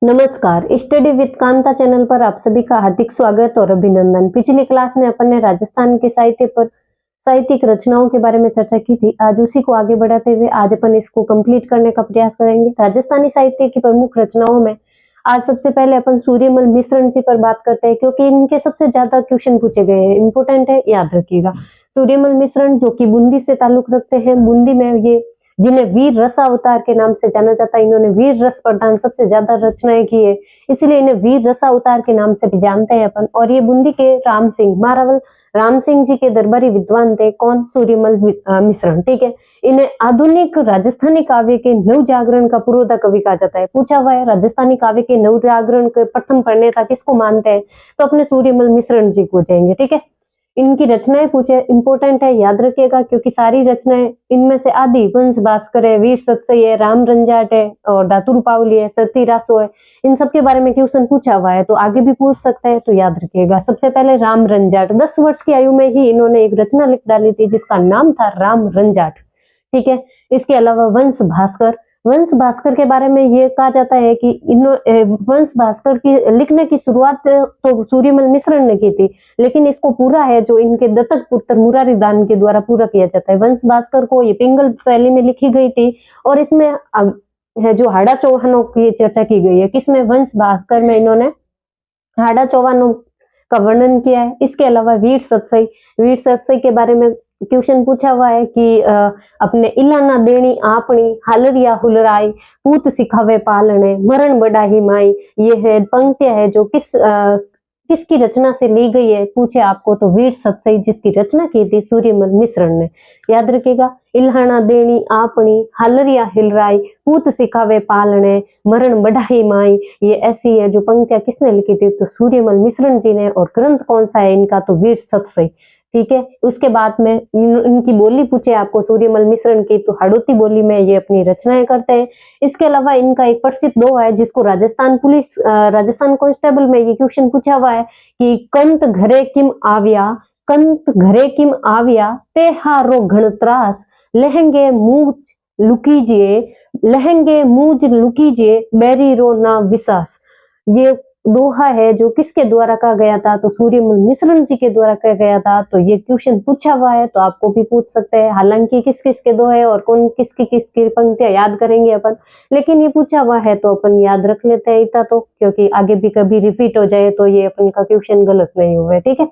नमस्कार, study with Kanta channel पर आप सभी का हार्दिक स्वागत और अभिनंदन। पिछली क्लास में अपन ने राजस्थान के साहित्य पर साहित्यिक रचनाओं के बारे में चर्चा की थी। आज उसी को आगे बढ़ाते हुए आज अपन इसको कंप्लीट करने का प्रयास करेंगे। राजस्थानी साहित्य की प्रमुख रचनाओं में आज सबसे पहले अपन सूर्यमल मिश्रण जी पर बात करते हैं, क्योंकि इनके सबसे ज्यादा क्वेश्चन पूछे गए हैं, इंपोर्टेंट है, याद रखिएगा। सूर्यमल मिश्रण जो कि बूंदी से ताल्लुक रखते हैं, बूंदी में ये जिन्हें वीर रस अवतार के नाम से जाना जाता है, इन्होंने वीर रस प्रधान सबसे ज्यादा रचनाएं की है, इसलिए इन्हें वीर रस अवतार के नाम से भी जानते हैं अपन। और ये बूंदी के राम सिंह मारावल राम सिंह जी के दरबारी विद्वान थे। कौन? सूर्यमल मिश्रण। ठीक है, इन्हें आधुनिक राजस्थानी काव्य के नव जागरण का पुरोधा कवि कहा जाता है। पूछा हुआ है राजस्थानी काव्य के नव जागरण के प्रथम प्रणेता किसको मानते हैं, तो अपने सूर्यमल मिश्रण जी को जाएंगे। ठीक है, इनकी रचनाएं पूछे, इंपोर्टेंट है, याद रखिएगा, क्योंकि सारी रचनाएं इनमें से आदि वंश भास्कर है, वीर सतसई है, राम रंजाट है और दातुर पावली है, सती रासो है, इन सब के बारे में क्वेश्चन पूछा हुआ है, तो आगे भी पूछ सकता है, तो याद रखिएगा। सबसे पहले राम रंजाट, 10 वर्ष की आयु में ही इन्होंने एक रचना लिख डाली थी जिसका नाम था राम रंजाट। ठीक है, इसके अलावा वंश भास्कर, वंश भास्कर के बारे में ये कहा जाता है कि वंश भास्कर की लिखने की शुरुआत तो सूर्यमल मिश्रण ने की थी, लेकिन इसको पूरा है जो इनके दत्तक पुत्र मुरारी दान के द्वारा पूरा किया जाता है। वंश भास्कर को ये पिंगल शैली में लिखी गई थी और इसमें है जो हाड़ा चौहानों की चर्चा की गई है। किसमें? वंश भास्कर में इन्होंने हाड़ा चौहानों का वर्णन किया है। इसके अलावा वीर सतसई, वीर सतसई के बारे में क्वेश्चन पूछा हुआ है कि अपने इलाना देनी आपनी हालरिया हुलराई पूत सिखावे पालने मरण बढ़ाही माई, ये है पंक्तियां है जो किसकी रचना से ली गई है, पूछे आपको, तो वीर सतसई जिसकी रचना की थी सूर्यमल मिश्रण ने। याद रखिएगा, इल्हाना देनी आपनी हालरिया हिलराई पूत सिखावे पालने मरण बढ़ाई माई, ये ऐसी है जो पंक्तियां किसने लिखी थी, तो सूर्यमल मिश्रण जी ने। और ग्रंथ कौन सा है इनका, तो वीर सतसई। ठीक है, उसके बाद में इनकी बोली पूछे आपको सूर्यमल मिश्रण की, तो हाड़ौती बोली में ये अपनी रचनाएं करते हैं। इसके अलावा इनका एक प्रसिद्ध दोहा है जिसको राजस्थान पुलिस राजस्थान कांस्टेबल में ये क्वेश्चन पूछा हुआ है कि कंत घरे किम आविया, कंत घरे किम आविया ते हारो घण त्रास, लहंगे मूज लुकीजिए, लहंगे मूज लुकीजिए बैरी रो ना विश्वास। ये दोहा है जो किसके द्वारा कहा गया था, तो सूर्यमल मिश्रण जी के द्वारा कहा गया था। तो ये क्वेश्चन पूछा हुआ है, तो आपको भी पूछ सकते हैं। हालांकि किस किस के दोहे और कौन किसकी पंक्तियां याद करेंगे अपन, लेकिन ये पूछा हुआ है तो अपन याद रख लेते हैं इतना तो, क्योंकि आगे भी कभी रिपीट हो जाए तो ये अपन का क्वेश्चन गलत नहीं हुआ। ठीक है,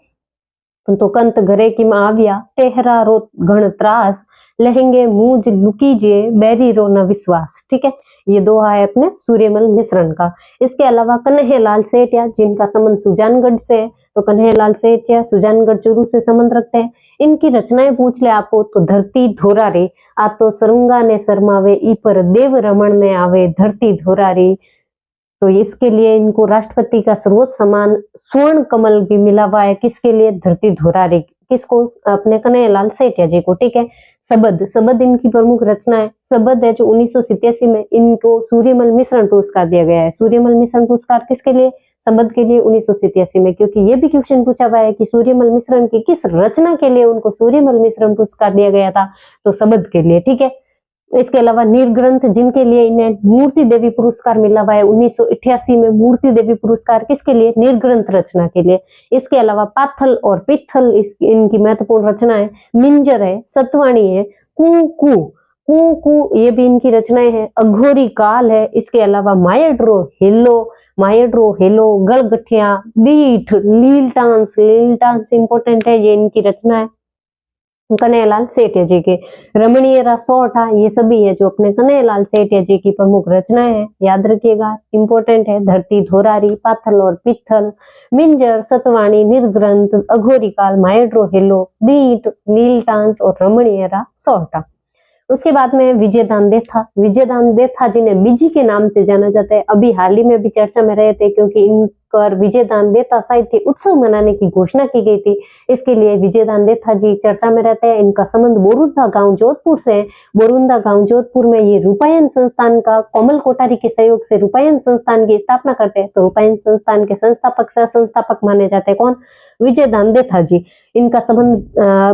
तो कंत घरे की आविया तेहरा रो घण त्रास, लहंगे मूज लुकीजिए बैरी रो न विश्वास। ठीक है, ये दोहा है अपने सूर्यमल मिश्रण का। इसके अलावा कन्हैयालाल सेठिया जिनका संबंध सुजानगढ़ से है, तो कन्हैयालाल सेठिया सुजानगढ़ चूरू से संबंध रखते हैं। इनकी रचनाएं पूछ ले आपको, तो धरती धोरा रे आ तो सरंगा ने शर्मावे, ई पर देव रमण ने आवे धरती धोरा रे। तो इसके लिए इनको राष्ट्रपति का सर्वोच्च सम्मान स्वर्ण कमल भी मिला हुआ है। किसके लिए? धरती धोरारी। किसको? अपने कन्हैयालाल सेठिया जी को। ठीक है, सबद, सबद इनकी प्रमुख रचना है। सबद है जो 1987 में इनको सूर्यमल मिश्रण पुरस्कार दिया गया है। सूर्यमल मिश्रण पुरस्कार किसके लिए? सबद के लिए 1987 में, क्योंकि ये भी क्वेश्चन पूछा हुआ है कि सूर्यमल मिश्रण की किस रचना के लिए उनको सूर्यमल मिश्रण पुरस्कार दिया गया था, तो सबद के लिए। ठीक है, इसके अलावा निर्ग्रंथ जिनके लिए इन्हें मूर्ति देवी पुरस्कार मिला हुआ है 1988 में। मूर्ति देवी पुरस्कार किसके लिए? निर्ग्रंथ रचना के लिए। इसके अलावा पाथल और पित्थल इनकी महत्वपूर्ण रचना है। मिंजर है, सतवाणी है, कू कू ये भी इनकी रचनाएं हैं। अघोरी काल है। इसके अलावा मायड्रो हेलो, गलगठिया, दीठ, लील टांस इंपोर्टेंट है, ये इनकी रचना है कन्हैयालाल सेठिया जी के। रमणीय रसोठा, ये सभी है जो अपने कन्हैयालाल सेठिया जी की प्रमुख रचनाएं हैं, याद रखिएगा, इंपोर्टेंट है। धरती धोरारी, पाथल और पित्थल, मिंजर, सतवाणी, निर्ग्रंथ, अघोरी काल, मायड्रो हेलो, दीट, नीलटांस और रमणीय रसोठा। उसके बाद में विजयदान देथा जी ने बीजी के नाम से जाना जाता है। अभी हाल ही में भी चर्चा में रहे थे, क्योंकि कर विजयदान देता साहित्य उत्सव मनाने की घोषणा की गई थी। इसके लिए विजयदान देथा जी चर्चा में रहते हैं। इनका संबंध बोरुंदा गांव जोधपुर से है। बोरुंदा गांव जोधपुर में ये रूपायन संस्थान का कोमल कोठारी के सहयोग से रूपायन संस्थान की स्थापना करते हैं। तो रूपायन संस्थान के संस्थापक सह संस्थापक माने जाते हैं कौन? विजयदान देथा जी। इनका संबंध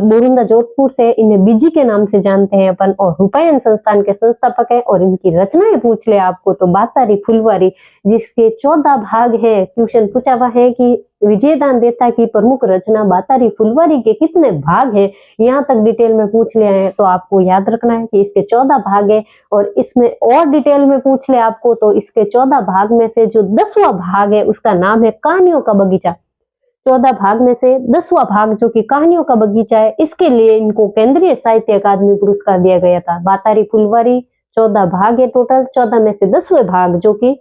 बोरुंदा जोधपुर से, इन्हें बीजी के नाम से जानते हैं अपन, और रूपायन संस्थान के संस्थापक है। और इनकी रचनाएं पूछ ले आपको तो बातारी फुलवारी, जिसके 14 भाग हैं। क्वेश्चन पूछा हुआ है कि विजयदान देथा की प्रमुख रचना बातारी फुलवारी के कितने भाग हैं, यहाँ तक डिटेल में पूछ ले हैं। तो आपको याद रखना है कि इसके 14 भाग है। और इसमें और डिटेल में पूछ ले आपको तो इसके 14 भाग में से जो 10वां भाग है उसका नाम है कहानियों का बगीचा। 14 भाग में से 10वां भाग जो कि कहानियों का बगीचा है, इसके लिए इनको केंद्रीय साहित्य अकादमी पुरस्कार दिया गया था। बातारी फुलवारी 14 भाग है टोटल, 14 में से 10वें भाग जो कि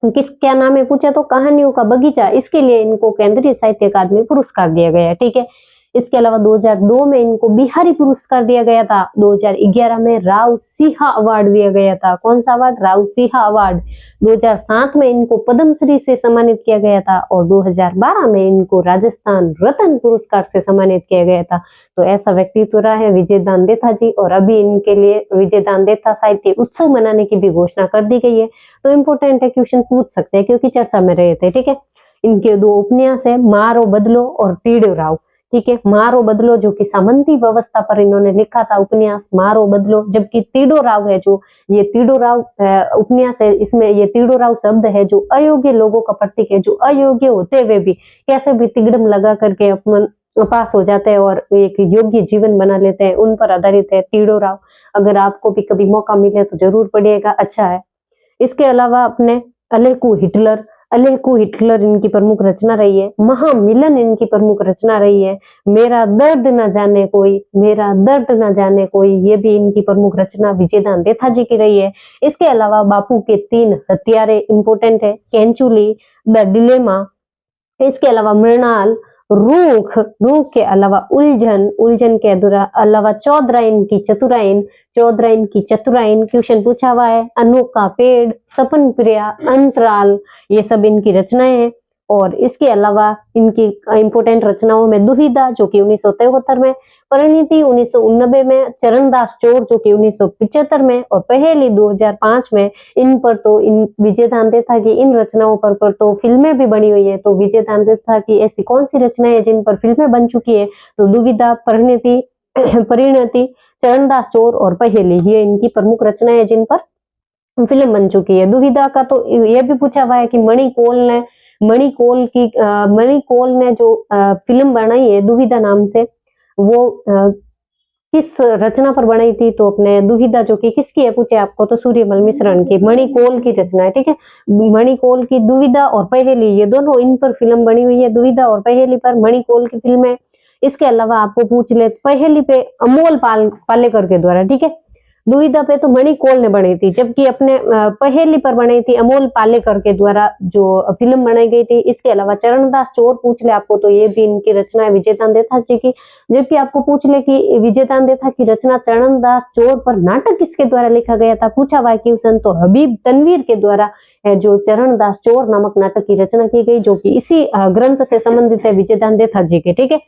किस क्या नाम है पूछे तो कहानियों का बगीचा, इसके लिए इनको केंद्रीय साहित्य अकादमी पुरस्कार दिया गया है। ठीक है। इसके अलावा 2002 में इनको बिहारी पुरस्कार दिया गया था। 2011 में राव सिंहा अवार्ड दिया गया था। कौन सा अवार्ड? राव सिंहा अवार्ड। 2007 में इनको पद्मश्री से सम्मानित किया गया था। और 2012 में इनको राजस्थान रत्न पुरस्कार से सम्मानित किया गया था। तो ऐसा व्यक्तित्व रहा है विजयदान देथा जी। और अभी इनके लिए विजयदान देथा साहित्य उत्सव मनाने की भी घोषणा कर दी गई है। तो इम्पोर्टेंट है, क्वेश्चन पूछ सकते हैं क्योंकि चर्चा में रहे थे। ठीक है। इनके 2 उपन्यास है, मारो बदलो और तीड़ो राव। ठीक है। मारो बदलो जो कि सामंती व्यवस्था पर इन्होंने लिखा था उपन्यास मारो बदलो, जबकि तीड़ो राव है जो ये तीड़ो राव उपन्यास है, इसमें ये तीड़ो राव शब्द है जो अयोग्य लोगों का प्रतीक है, जो अयोग्य होते हुए भी कैसे भी तिगड़म लगा करके अपन पास हो जाते हैं और एक योग्य जीवन बना लेते हैं, उन पर आधारित है तीड़ो राव। अगर आपको भी कभी मौका मिले तो जरूर पढ़िएगा, अच्छा है। इसके अलावा अपने अलेकू हिटलर इनकी प्रमुख रचना रही है। महामिलन इनकी प्रमुख रचना रही है। मेरा दर्द न जाने कोई, ये भी इनकी प्रमुख रचना विजयदान देथा जी की रही है। इसके अलावा बापू के 3 हत्यारे इंपोर्टेंट है, केंचुली, द डिलेमा, इसके अलावा मृणाल, रूख के अलावा उलझन के अलावा चौधराइन की चतुराइन क्वेश्चन पूछा हुआ है। अनोखा पेड़, सपन प्रिया, अंतराल, ये सब इनकी रचनाएं हैं। और इसके अलावा इनकी इंपोर्टेंट रचनाओं में दुविधा जो कि 1973 में, परिणीति 1989 में, चरणदास चोर जो कि 1975 में, और पहेली 2005 में। इन पर तो इन विजयदान देथा की इन रचनाओं पर तो फिल्में भी बनी हुई है। तो विजयदान देथा की ऐसी कौन सी रचनाएं हैं जिन पर फिल्में बन चुकी है? तो दुविधा, परिणति, चरणदास चोर और पहेली, ये इनकी प्रमुख रचनाएं हैं जिन पर फिल्म बन चुकी है। दुविधा का तो यह भी पूछा हुआ है कि मणिकोल ने जो फिल्म बनाई है दुविधा नाम से, वो किस रचना पर बनाई थी? तो अपने दुविधा जो कि किसकी है पूछे आपको तो सूर्यमल मिश्रण की, मणिकोल की रचना है। ठीक है। मणिकोल की दुविधा और पहेली, ये दोनों इन पर फिल्म बनी हुई है। दुविधा और पहेली पर मणिकोल की फिल्म है। इसके अलावा आपको पूछ ले पहेली पे अमोल पालेकर के द्वारा, ठीक है, दुविधा पे तो मणिकोल ने बनाई थी, जबकि अपने पहेली पर बनाई थी अमोल पालेकर के द्वारा जो फिल्म बनाई गई थी। इसके अलावा चरणदास चोर पूछ ले आपको तो ये भी इनकी रचना है विजयदान देथा जी की। जबकि आपको पूछ ले कि विजयदान देथा की रचना चरणदास चोर पर नाटक किसके द्वारा लिखा गया था, पूछा हुआ क्वेश्चन, तो हबीब तनवीर के द्वारा जो चरणदास चोर नामक नाटक की रचना की गई, जो कि इसी ग्रंथ से संबंधित है विजयदान देथा जी के। ठीक है।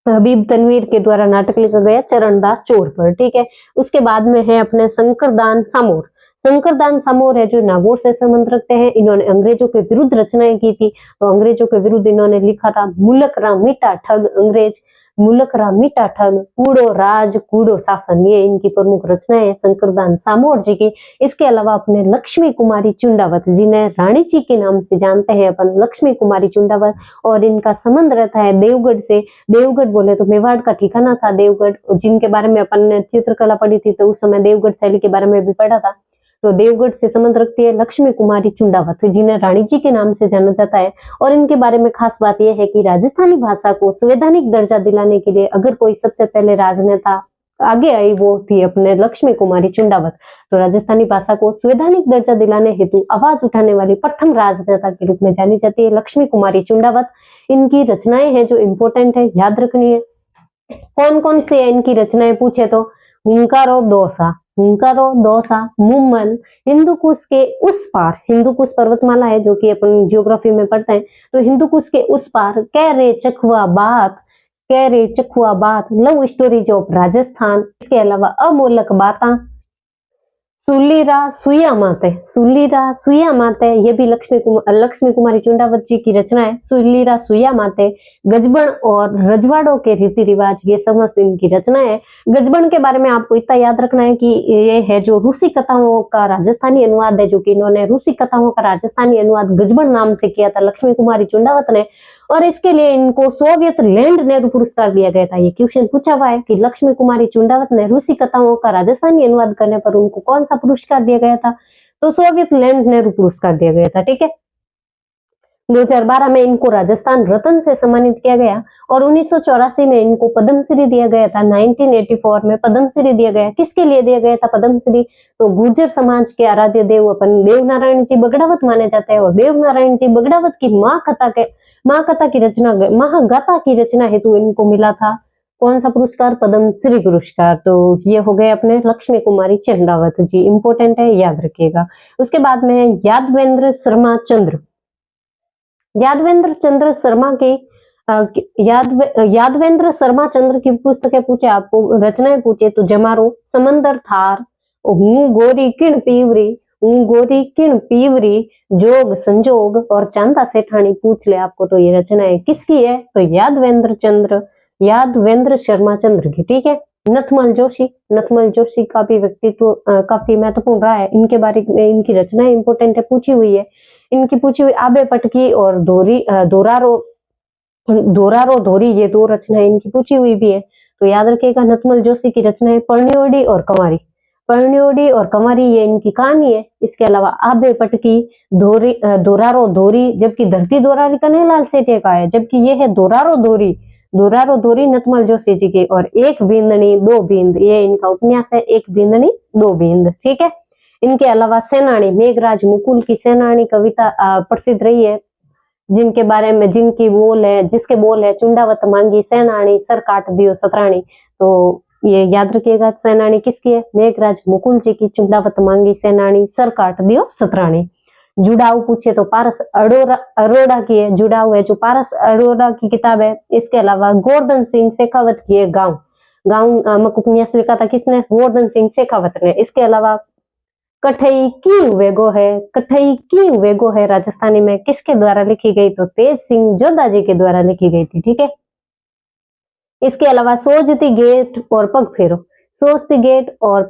हबीब तनवीर के द्वारा नाटक लिखा गया चरणदास चोर पर। ठीक है। उसके बाद में है अपने शंकरदान सामोर है जो नागौर से संबंध रखते हैं। इन्होंने अंग्रेजों के विरुद्ध रचनाएं की थी। तो अंग्रेजों के विरुद्ध इन्होंने लिखा था मुलक राम मीठा ठग अंग्रेज, मुलक राम मीठा ठग, कूड़ो राज कूड़ो शासन, ये इनकी प्रमुख रचनाएं है शंकरदान सामोर जी की। इसके अलावा अपने लक्ष्मी कुमारी चुंडावत, जिन्हें रानी जी के नाम से जानते हैं अपन, लक्ष्मी कुमारी चुंडावत, और इनका संबंध रहता है देवगढ़ से। देवगढ़ बोले तो मेवाड़ का ठिकाना था देवगढ़, जिनके बारे में अपन ने चित्रकला पढ़ी थी तो उस समय देवगढ़ शैली के बारे में भी पढ़ा था। तो देवगढ़ से संबंध रखती है लक्ष्मी कुमारी चुंडावत, जिन्हें रानी जी के नाम से जाना जाता है। और इनके बारे में खास बात यह है कि राजस्थानी भाषा को संवैधानिक दर्जा दिलाने के लिए अगर कोई सबसे पहले राजनेता आगे आई वो थी अपने लक्ष्मी कुमारी चुंडावत। तो राजस्थानी भाषा को संवैधानिक दर्जा दिलाने हेतु आवाज उठाने वाली प्रथम राजनेता के रूप में जानी जाती है लक्ष्मी कुमारी चुंडावत। इनकी रचनाएं हैं जो इम्पोर्टेंट है, याद रखनी है। कौन कौन से इनकी रचनाएं पूछे तो हुंकारो दोसा, हुंकारो, दौसा, मुम्मल, हिंदू कुश के उस पार, हिंदू कुश पर्वतमाला है जो कि अपन ज्योग्राफी में पढ़ते हैं, तो हिंदू कुश के उस पार, कह रे चखुआ बात, कह रे चखुआ बात, लव स्टोरीज ऑफ राजस्थान, इसके अलावा अमोलक बाता, सुलीरा सुइया माते, सुलीरा सुइया माते, ये भी लक्ष्मी कुमारी चुंडावत जी की रचना है। सुलीरा सुइया माते, गजबन और रजवाड़ों के रीति रिवाज, ये समस्त इनकी रचना है। गजबन के बारे में आपको इतना याद रखना है कि ये है जो रूसी कथाओं का राजस्थानी अनुवाद है, जो कि इन्होंने रूसी कथाओं का राजस्थानी अनुवाद गजबन नाम से किया था लक्ष्मी कुमारी चुंडावत ने, और इसके लिए इनको सोवियत लैंड नेहरू पुरस्कार दिया गया था। ये क्वेश्चन पूछा हुआ है कि लक्ष्मी कुमारी चुंडावत ने रूसी कथाओं का राजस्थानी अनुवाद करने पर उनको कौन सा पुरस्कार दिया गया था, तो सोवियत लैंड नेहरू पुरस्कार दिया गया था। ठीक है, 2012 में इनको राजस्थान रत्न से सम्मानित किया गया और 1984 में इनको पद्मश्री दिया गया था। 1984 में पद्मश्री दिया गया। किसके लिए दिया गया था पद्मश्री, तो गुर्जर समाज के आराध्य देव अपन देवनारायण जी बगड़ावत माने जाते हैं, और देवनारायण जी बगड़ावत की महाकथा की रचना, महागाथा की रचना हेतु इनको मिला था कौन सा पुरस्कार, पद्मश्री पुरस्कार। तो ये हो गए अपने लक्ष्मी कुमारी चंद्रावत जी, इंपोर्टेंट है, याद रखिएगा। उसके बाद में यादवेंद्र शर्मा चंद्र, यादवेंद्र चंद्र शर्मा की यादवेंद्र शर्मा चंद्र की पुस्तकें पूछे आपको, रचनाएं पूछे तो जमारो, समंदर थार, हूं गोरी किण पीवरी, हूं गोरी किण पीवरी, जोग संजोग और चांदा सेठानी पूछ ले आपको, तो ये रचनाएं किसकी है, तो यादवेंद्र शर्मा चंद्र की। ठीक है, नथमल जोशी का भी व्यक्तित्व काफी महत्वपूर्ण रहा है। इनके बारे में इनकी रचनाएं इंपोर्टेंट है, पूछी हुई है। इनकी पूछी हुई आबे पटकी और दोरारो धोरी, ये दो रचनाएं इनकी पूछी हुई भी है, तो याद रखिएगा। नथमल जोशी की रचनाएं पर्णियोडी और कंवारी, पर्णियोडी और कंवारी ये इनकी कहानी है। इसके अलावा आबे पटकी, दोरारो धोरी, जबकि धरती दोरारी कन्हैयालाल सेठे का है, जबकि ये है दोरारो धोरी नथमल जोशी जी की। और एक बींदनी दो बींद, ये इनका उपन्यास है, एक बींदनी दो बींद। ठीक है, इनके अलावा सेनानी, मेघराज मुकुल की सेनानी कविता प्रसिद्ध रही है, जिनके बारे में जिसके बोल है चुंडावत मांगी सेनानी, सर काट दियो सतरानी। तो ये याद रखिएगा, सेनानी किसकी है, मेघराज मुकुल जी की, चुंडावत मांगी सेनानी, सर काट दियो सतरानी। जुड़ाव पूछे तो पारस अरोड़ा की है, जुड़ाव है जो पारस अरोड़ा की किताब है। इसके अलावा गोवर्धन सिंह शेखावत की है गांव उपन्यास लिखा था किसने, गोवर्धन सिंह शेखावत ने। इसके अलावा कठई की वेगो है राजस्थानी में किसके द्वारा लिखी गई, तो तेज सिंह जोधा जी के द्वारा लिखी गई थी। ठीक है, इसके अलावा सोजती गेट और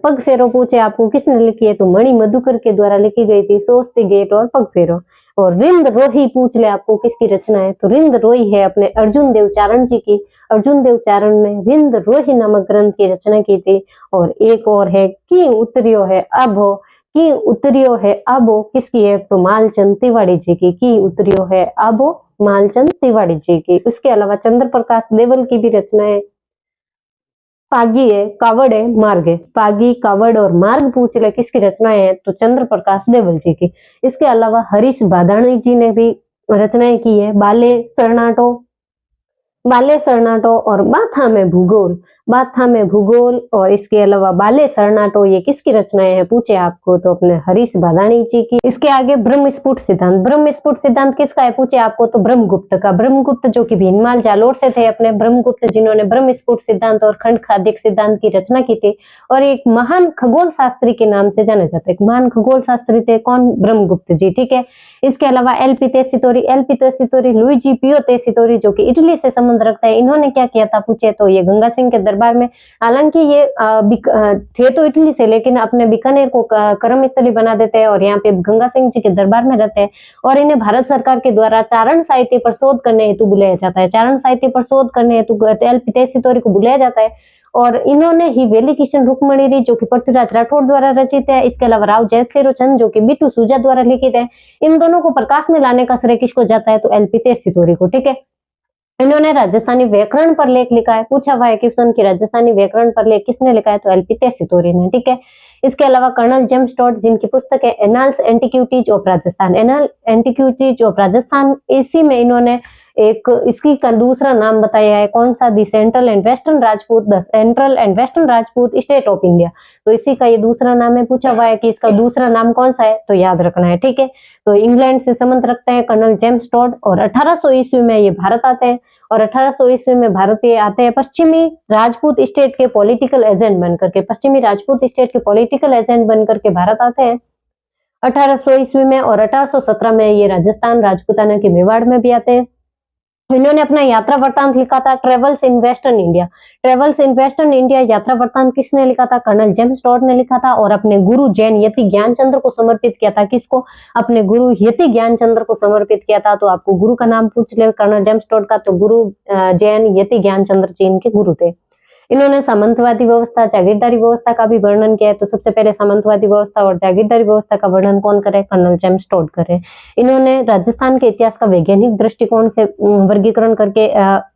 पग फेरो पूछे आपको किसने लिखी है, तो मणि मधुकर के द्वारा लिखी गई थी सोजती गेट और पग फेरो। और रिंद रोही पूछ ले आपको किसकी रचना है, तो रिंद रोही है अपने अर्जुन देव चारण जी की। अर्जुन देव चारण ने रिंद रोही नामक ग्रंथ की रचना की थी। और एक और है की उतरियो है आबो किसकी है, तो मालचंद तिवारी जी की। की उतरियो है आबो मालचंद तिवारी जी की। उसके अलावा चंद्र प्रकाश देवल की भी रचना है, पागी है, कावड़ है, मार्ग है। पागी, कावड़ और मार्ग पूछ ले किसकी रचनाएं है, तो चंद्र प्रकाश देवल जी की। इसके अलावा हरीश बादाणी जी ने भी रचनाएं की है, बाले सरनाटो और बाथा में भूगोल। और इसके अलावा बाले सरनाटो ये किसकी रचनाएं हैं पूछे आपको, तो अपने हरीश बादाणी जी की। इसके आगे ब्रह्मस्फुट सिद्धांत किसका है पूछे आपको, तो ब्रह्मगुप्त का। ब्रह्मगुप्त जो कि भीनमाल जालोर से थे अपने ब्रह्मगुप्त, जिन्होंने ब्रह्मस्फुट सिद्धांत और खंड खाद्यक सिद्धांत की रचना की थी, और एक महान खगोल शास्त्री के नाम से जाने जाते हैं। महान खगोल शास्त्री थे कौन, ब्रह्मगुप्त जी। ठीक है, इसके अलावा एलपी तेसितोरी लुइजी पियो तेसितोरी जो कि इटली से संबंध रखता है, इन्होंने क्या किया था पूछे, तो ये गंगा सिंह के दरबार में, हालांकि ये थे तो इटली से, लेकिन अपने बीकानेर को कर्म स्थली बना देते हैं और यहाँ पे गंगा सिंह जी के दरबार में रहते हैं। और इन्हें भारत सरकार के द्वारा चारण साहित्य पर शोध करने हेतु बुलाया जाता है। चारण साहित्य पर शोध करने हेतु एलपी तेसितोरी को बुलाया जाता है। और इन्होंने ही वेली किशन रुक्मणी जो कि पृथ्वीराज राठौड़ द्वारा रचित है, इसके अलावा राव जयसेरो चंद जो कि बीटू सूजा द्वारा लिखित है, इन दोनों को प्रकाश में लाने का श्रेय किसको जाता है, तो एलपी तेसितोरी को। ठीक है, इन्होंने राजस्थानी व्याकरण पर लेख लिखा है, पूछा हुआ है क्वेश्चन की राजस्थानी व्याकरण पर लेख किसने लिखा है, तो एलपी तेसितोरी ने। ठीक है, इसके अलावा कर्नल जेम्स टॉड जिनकी पुस्तक है annals antiquities of Rajasthan, anal antiquities of Rajasthan, इसी में इन्होंने एक इसकी का दूसरा नाम बताया है, कौन सा, the central and western Rajput, the central and western Rajput state of India. तो इसी का ये दूसरा नाम है, पूछा हुआ है कि इसका दूसरा नाम कौन सा है, तो याद रखना है, ठीक है। तो इंग्लैंड से संबंध रखते हैं कर्नल जेम्स टॉड, और 1800 ईस्वी में ये भारत आते हैं, और 1800 ईस्वी में भारतीय आते हैं पश्चिमी राजपूत स्टेट के पॉलिटिकल एजेंट बनकर के, पश्चिमी राजपूत स्टेट के पॉलिटिकल एजेंट बनकर के भारत आते हैं 1800 ईस्वी में, और 1817 में ये राजस्थान राजपूताना के मेवाड़ में भी आते हैं। इन्होंने अपना यात्रा वृत्तांत लिखा था travels in western India, travels in western India यात्रा वृत्तांत किसने लिखा था, कर्नल जेम्स टॉड ने लिखा था, और अपने गुरु जैन यति ज्ञानचंद्र को समर्पित किया था। किसको, अपने गुरु यति ज्ञानचंद्र को समर्पित किया था। तो आपको गुरु का नाम पूछ ले कर्नल जेम्स टॉड का, तो गुरु जैन यति ज्ञानचंद्र जी इनके गुरु थे। इन्होंने सामंतवादी व्यवस्था, जागीरदारी व्यवस्था का भी वर्णन किया है। तो सबसे पहले सामंतवादी व्यवस्था और जागीरदारी व्यवस्था का वर्णन कौन करे, कर्नल जेम्स टॉड करे। इन्होंने राजस्थान के इतिहास का वैज्ञानिक दृष्टिकोण से वर्गीकरण करके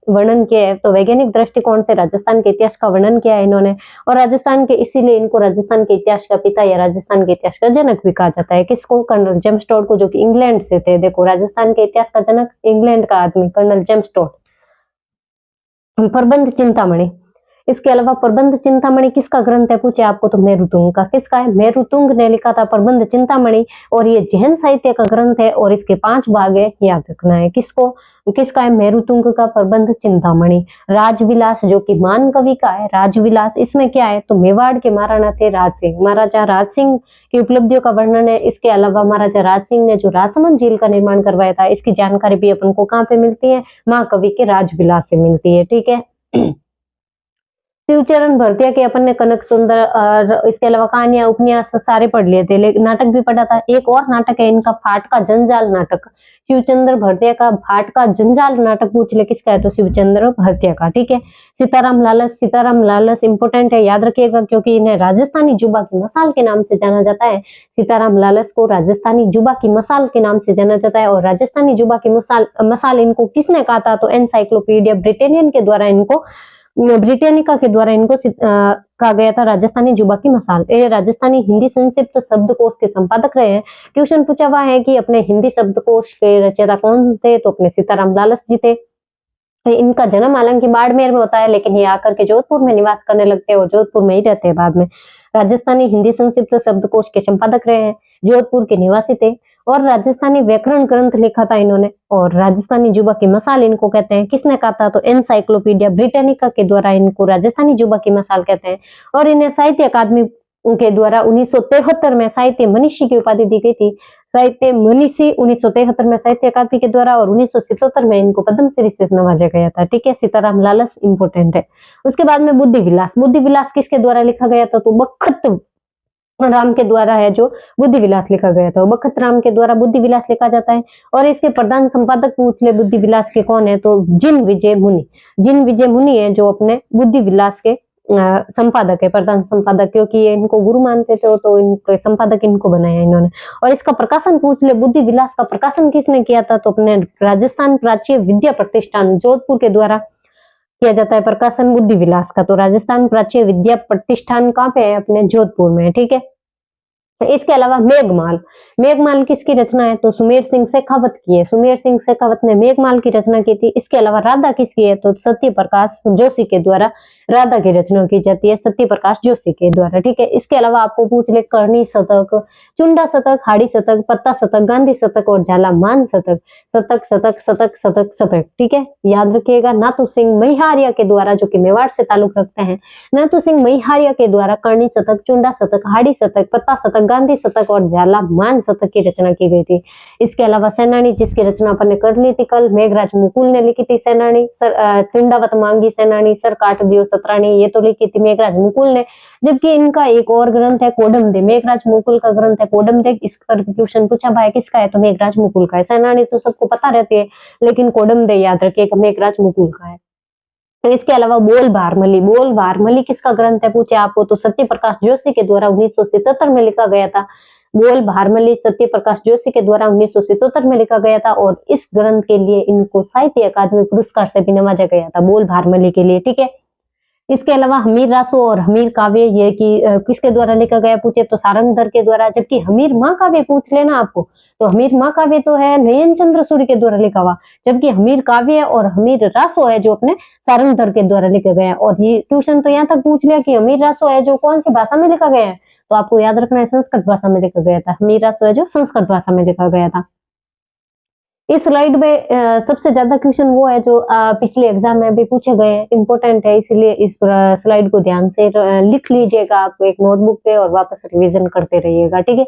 वर्णन किया है। तो वैज्ञानिक दृष्टिकोण से राजस्थान के इतिहास का वर्णन किया है इन्होंने, और राजस्थान के इसीलिए इनको राजस्थान के इतिहास का पिता या राजस्थान के इतिहास का जनक भी कहा जाता है। किसको, कर्नल जेम्स टॉड को, जो कि इंग्लैंड से थे। देखो, राजस्थान के इतिहास का जनक इंग्लैंड का आदमी कर्नल जेम्स टॉड। प्रबंध चिंतामणि, इसके अलावा प्रबंध चिंतामणि किसका ग्रंथ है, पूछे आपको, तो मेरुतुंग का। किसका है, मेरुतुंग ने लिखा था प्रबंध चिंतामणि, और ये जैन साहित्य का ग्रंथ है, और इसके 5 भाग है, याद रखना है। किसको, किसका है, मेरुतुंग का प्रबंध चिंतामणि। राजविलास जो कि मान कवि का है, राजविलास, इसमें क्या है, तो मेवाड़ के महाराणा थे राज सिंह, महाराजा राज सिंह की उपलब्धियों का वर्णन है। इसके अलावा महाराजा राज सिंह ने जो राजसमंद झील का निर्माण करवाया था, इसकी जानकारी भी अपन को कहाँ पे मिलती है, महाकवि के राजविलास से मिलती है, ठीक है। शिवचरण भरतिया के अपन ने कनक सुंदर, और इसके अलावा कहानियां उपन्यास सारे पढ़ लिए थे, लेकिन नाटक भी पढ़ा था। एक और नाटक है इनका, फाट का जंजाल नाटक, शिवचंद्र भरतिया का फाट का जंजाल नाटक पूछ ले किसका है, तो शिवचंद्र भरतिया का, ठीक है। सीताराम लालच, सीताराम लालच इंपोर्टेंट है, याद रखिएगा, क्योंकि इन्हें राजस्थानी जुबा की मसाल के नाम से जाना जाता है। सीताराम लालच को राजस्थानी जुबा की मसाल के नाम से जाना जाता है, और राजस्थानी जुबा की मसाल इनको किसने कहा था, तो एनसाइक्लोपीडिया ब्रिटेनियन के द्वारा इनको, ब्रिटानिका के द्वारा इनको कहा गया था राजस्थानी जुबा की मसाल। ये राजस्थानी हिंदी संक्षिप्त शब्दकोश के संपादक रहे हैं। ट्यूशन पूछा हुआ है कि अपने हिंदी शब्दकोश के रचयिता कौन थे, तो अपने सीताराम लालच जी थे। इनका जन्म हालांकि बाड़मेर में होता है, लेकिन ये आकर के जोधपुर में निवास करने लगते हैं और जोधपुर में ही रहते हैं बाद में। राजस्थानी हिंदी संक्षिप्त शब्दकोश के संपादक रहे हैं, जोधपुर के निवासी थे, और राजस्थानी व्याकरण ग्रंथ लिखा था इन्होंने, और राजस्थानी जुबा की मसाल इनको कहते हैं। किसने कहा था, तो एनसाइक्लोपीडिया ब्रिटानिका के द्वारा इनको राजस्थानी जुबा की मसाल कहते हैं। और इन्हें साहित्य अकादमी के द्वारा 1973 में साहित्य मनीषी की उपाधि दी गई थी। साहित्य मनीषी 1973 में साहित्य अकादमी के द्वारा, और 1977 में इनको पद्मश्री से नवाजा गया था, ठीक है। सीताराम लालच इंपोर्टेंट है। उसके बाद में बुद्धि विलास, बुद्धि विलास किसके द्वारा लिखा गया था, तो बखत राम के द्वारा है जो बुद्धि विलास लिखा गया था, बखत राम के द्वारा बुद्धि विलास लिखा जाता है। और इसके प्रधान संपादक पूछ ले बुद्धि विलास के कौन है, तो जिन विजय मुनि, जिन विजय मुनि है जो अपने बुद्धि विलास के संपादक है, प्रधान संपादक, क्योंकि ये इनको गुरु मानते थे, तो इनके संपादक इनको बनाया इन्होंने। और इसका प्रकाशन पूछ ले, बुद्धि विलास का प्रकाशन किसने किया था, तो अपने राजस्थान प्राच्य विद्या प्रतिष्ठान जोधपुर के द्वारा किया जाता है प्रकाशन बुद्धि विलास का। तो राजस्थान प्राच्य विद्या प्रतिष्ठान कहाँ पे है, अपने जोधपुर में, ठीक है। इसके अलावा मेघमाल, मेघमाल किसकी रचना है, तो सुमेर सिंह शेखावत की है। सुमेर सिंह शेखावत ने मेघमाल की रचना की थी। इसके अलावा राधा किसकी है, तो सत्य प्रकाश जोशी के द्वारा राधा की रचना की जाती है, सत्य प्रकाश जोशी के द्वारा, ठीक है। इसके अलावा आपको पूछ ले करणी शतक, चुंडा शतक, हाड़ी शतक, पत्ता शतक, गांधी शतक और झालामान शतक, शतक शतक शतक शतक शतक, ठीक है, याद रखिएगा। नाथू सिंह महिहारिया के द्वारा, जो कि मेवाड़ से ताल्लुक रखते हैं, नाथू सिंह महिहारिया के द्वारा करणी शतक, चुंडा शतक, हाड़ी शतक, पत्ता शतक, गांधी शतक और झालामान शतक की रचना की गई थी। इसके अलावा सेनानी, जिसकी रचना अपन ने कर ली थी कल, मेघराज मुकुल ने लिखी थी सेनानी, चुंडावत मांगी सेनानी, सर काट दियो सतरानी, ये तो लिखी थी मेघराज मुकुल ने। जबकि इनका एक और ग्रंथ है कोडमदेव, मेघराज मुकुल का ग्रंथ है कोडमदेव। इस पर क्वेश्चन पूछा भाई किसका है, तो मेघराज मुकुल का है। सेनानी तो सबको पता रहती है, लेकिन कोडमदेव याद रखिएगा मेघराज मुकुल का है। तो इसके अलावा बोल भारमली, बोल भारमली किसका ग्रंथ है पूछे आपको, तो सत्य प्रकाश जोशी के द्वारा 1977 में लिखा गया था। बोल भारमली सत्य प्रकाश जोशी के द्वारा 1977 में लिखा गया था, और इस ग्रंथ के लिए इनको साहित्य अकादमी पुरस्कार से भी नवाजा गया था, बोल भारमली के लिए, ठीक है। इसके अलावा हमीर रासो और हमीर काव्य ये कि किसके द्वारा लिखा गया पूछे तो सारंगधर के द्वारा, जबकि हमीर महाकाव्य पूछ लेना आपको तो हमीर महाकाव्य तो है नयन चंद्र सूर्य के द्वारा लिखा हुआ, जबकि हमीर काव्य और हमीर रासो है जो अपने सारंगधर के द्वारा लिखा गया। और ये क्वेश्चन तो यहाँ तक पूछ लिया कि हमीर रासो है जो कौन सी भाषा में लिखा गया है, तो आपको याद रखना है संस्कृत भाषा में लिखा गया था। हमीर रासो है जो संस्कृत भाषा में लिखा गया था। इस स्लाइड में सबसे ज्यादा क्वेश्चन वो है जो पिछले एग्जाम में भी पूछे गए हैं, इंपॉर्टेंट है, इसलिए इस स्लाइड को ध्यान से लिख लीजिएगा आप एक नोटबुक पे और वापस रिवीजन करते रहिएगा, ठीक है।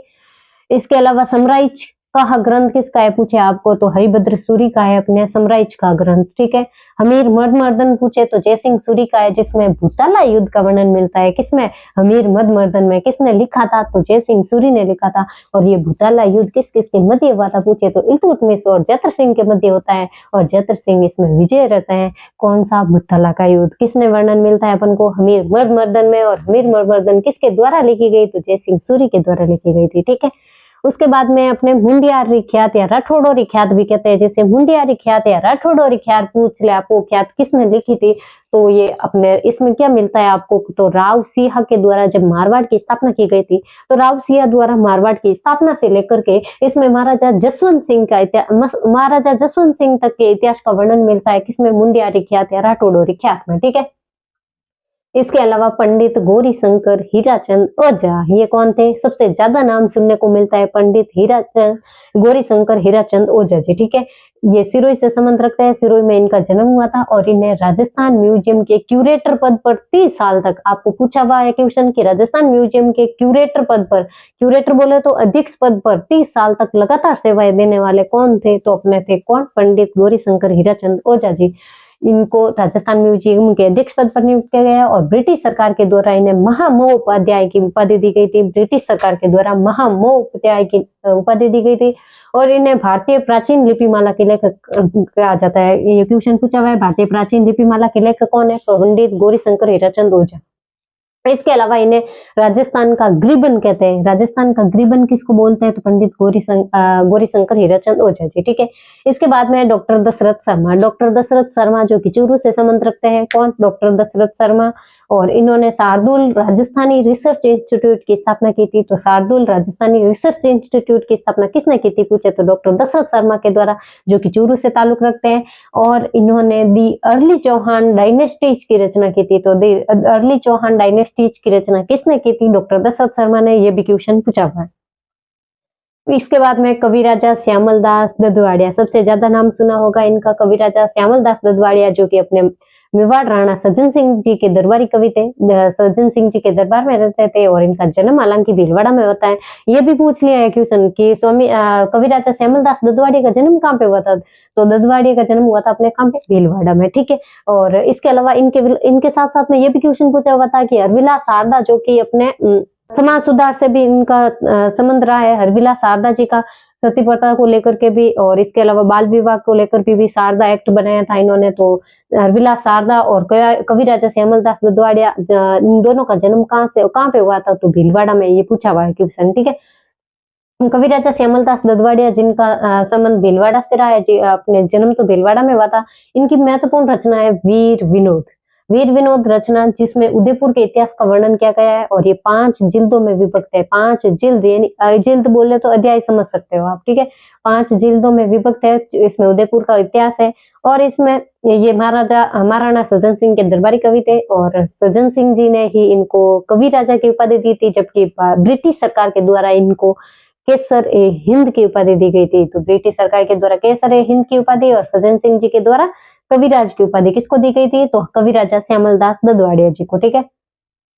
इसके अलावा समराइज का ग्रंथ किसका है पूछे आपको तो हरिभद्र सूरी का है अपने समराइज का ग्रंथ, ठीक है। हमीर मदमर्दन पूछे तो जयसिंह सूरी का है जिसमें भूताला युद्ध का वर्णन मिलता है। किसमें? हमीर मदमर्दन में। किसने लिखा था तो जयसिंह सूरी ने लिखा था। और ये भूताला युद्ध किस किस के मध्य हुआ था पूछे तो इल्तुतमिश और जतर सिंह के मध्य होता है और जतर सिंह इसमें विजय रहता है। कौन सा? भूताला का युद्ध। किसने वर्णन मिलता है अपन को? हमीर मदमर्दन में। और हमीर मदमर्दन किसके द्वारा लिखी गई तो जयसिंह सूरी के द्वारा लिखी गई थी, ठीक है। उसके बाद में अपने मुंडियारी ख्यात या राठौड़ोरी ख्यात भी कहते हैं, जैसे मुंडियारी ख्यात या राठौड़ोरी ख्यात पूछ ले आपको ख्यात किसने लिखी थी तो ये अपने इसमें क्या मिलता है आपको तो राव सिंह के द्वारा जब मारवाड़ की स्थापना की गई थी तो राव सिंह द्वारा मारवाड़ की स्थापना से लेकर के इसमें महाराजा जसवंत सिंह का महाराजा जसवंत सिंह तक के इतिहास का वर्णन मिलता है। किसमें? मुंडियारी ख्यात या राठौड़ोरी ख्यात में, ठीक है। इसके अलावा पंडित गौरीशंकर हीराचंद ओझा, ये कौन थे? सबसे ज्यादा नाम सुनने को मिलता है पंडित गौरीशंकर हीराचंद ओझा जी, ठीक है। ये सिरोही से संबंध रखते हैं, सिरोही में इनका जन्म हुआ था और इन्हें राजस्थान म्यूजियम के क्यूरेटर पद पर 30 साल तक, आपको पूछा हुआ है क्वेश्चन कि राजस्थान म्यूजियम के क्यूरेटर पद पर, क्यूरेटर बोले तो अध्यक्ष पद पर 30 साल तक लगातार सेवाएं देने वाले कौन थे तो अपने थे कौन? पंडित गौरीशंकर हीराचंद ओझा जी। इनको राजस्थान म्यूजियम के अध्यक्ष पद पर नियुक्त किया गया और ब्रिटिश सरकार के द्वारा इन्हें महामहोपाध्याय की उपाधि दी गई थी। ब्रिटिश सरकार के द्वारा महामहोपाध्याय की उपाधि दी गई थी और इन्हें भारतीय प्राचीन लिपिमाला के लेखक कहा जाता है। ये क्वेश्चन पूछा हुआ है, भारतीय प्राचीन लिपिमाला के लेखक कौन है? पंडित गौरीशंकर हीराचंद ओझा। इसके अलावा इन्हें राजस्थान का ग्रीबन कहते हैं। राजस्थान का ग्रीबन किसको बोलते हैं तो पंडित गौरीशंकर हीराचंद ओझा जी, ठीक है। इसके बाद में डॉक्टर दशरथ शर्मा। डॉक्टर दशरथ शर्मा जो कि चूरू से संबंध रखते हैं, कौन? डॉक्टर दशरथ शर्मा। और इन्होंने शार्दुल राजस्थानी रिसर्च इंस्टीट्यूट की स्थापना की थी। तो शार्दुल राजस्थानी रिसर्च इंस्टीट्यूट की स्थापना किसने की थी पूछे तो डॉक्टर दशरथ शर्मा के द्वारा, जो कि चूरू से ताल्लुक रखते हैं। और इन्होंने दी अर्ली चौहान डायनेस्टीज की रचना की थी। तो दी अर्ली चौहान डायनेस्टीज की रचना किसने की थी? डॉक्टर दशरथ शर्मा ने। ये भी क्वेश्चन पूछा हुआ है। इसके बाद में कविराजा श्यामल दास ददवाड़िया, सबसे ज्यादा नाम सुना होगा इनका, कविराजा श्यामल दास ददवाड़िया, जो कि अपने मेवाड़ राणा सज्जन सिंह जी के दरबारी कवि थे। सज्जन सिंह जी के दरबार में रहते थे और इनका जन्म हालांकि भीलवाड़ा में होता है। ये भी पूछ लिया है क्वेश्चन कि स्वामी कविराजा श्यामल दास ददवाड़िया का जन्म कहाँ पे हुआ था तो ददवाड़िया का जन्म हुआ था अपने कहाँ पे? भीलवाड़ा में, ठीक है। और इसके अलावा इनके साथ साथ में ये भी क्वेश्चन पूछा हुआ था कि हरविलास शारदा, जो कि अपने समाज सुधार से भी इनका संबंध रहा है। हरविलास शारदा जी का सती प्रथा को लेकर के भी और इसके अलावा बाल विवाह को लेकर भी शारदा एक्ट बनाया था इन्होंने। तो हरविलास शारदा और कविराजा श्यामल दास ददवाड़िया इन दोनों का जन्म कहाँ पे हुआ था तो भीलवाड़ा में। ये पूछा हुआ है क्वेश्चन, ठीक है। कविराजा श्यामल दास ददवाड़िया जिनका संबंध भीलवाड़ा से रहा है जी, अपने जन्म तो भीलवाड़ा में हुआ था। इनकी महत्वपूर्ण रचना है वीर विनोद। वीर विनोद रचना जिसमें उदयपुर के इतिहास का वर्णन किया गया है और ये 5 जिल्दों में विभक्त है। 5 जिल्द, यानी जिल्द बोले तो अध्याय समझ सकते हो आप, ठीक है। 5 जिल्दों में विभक्त है। इसमें उदयपुर का इतिहास है और इसमें ये महाराणा सज्जन सिंह के दरबारी कवि थे और सज्जन सिंह जी ने ही इनको कवि राजा की उपाधि दी थी, जबकि ब्रिटिश सरकार के द्वारा इनको केसर ए हिंद की उपाधि दी गई थी। तो ब्रिटिश सरकार के द्वारा केसर ए हिंद की उपाधि और सज्जन सिंह जी के द्वारा कविराज की उपाधि किसको दी गई थी तो कविराजा श्यामल दास ददवाड़िया जी को, ठीक है।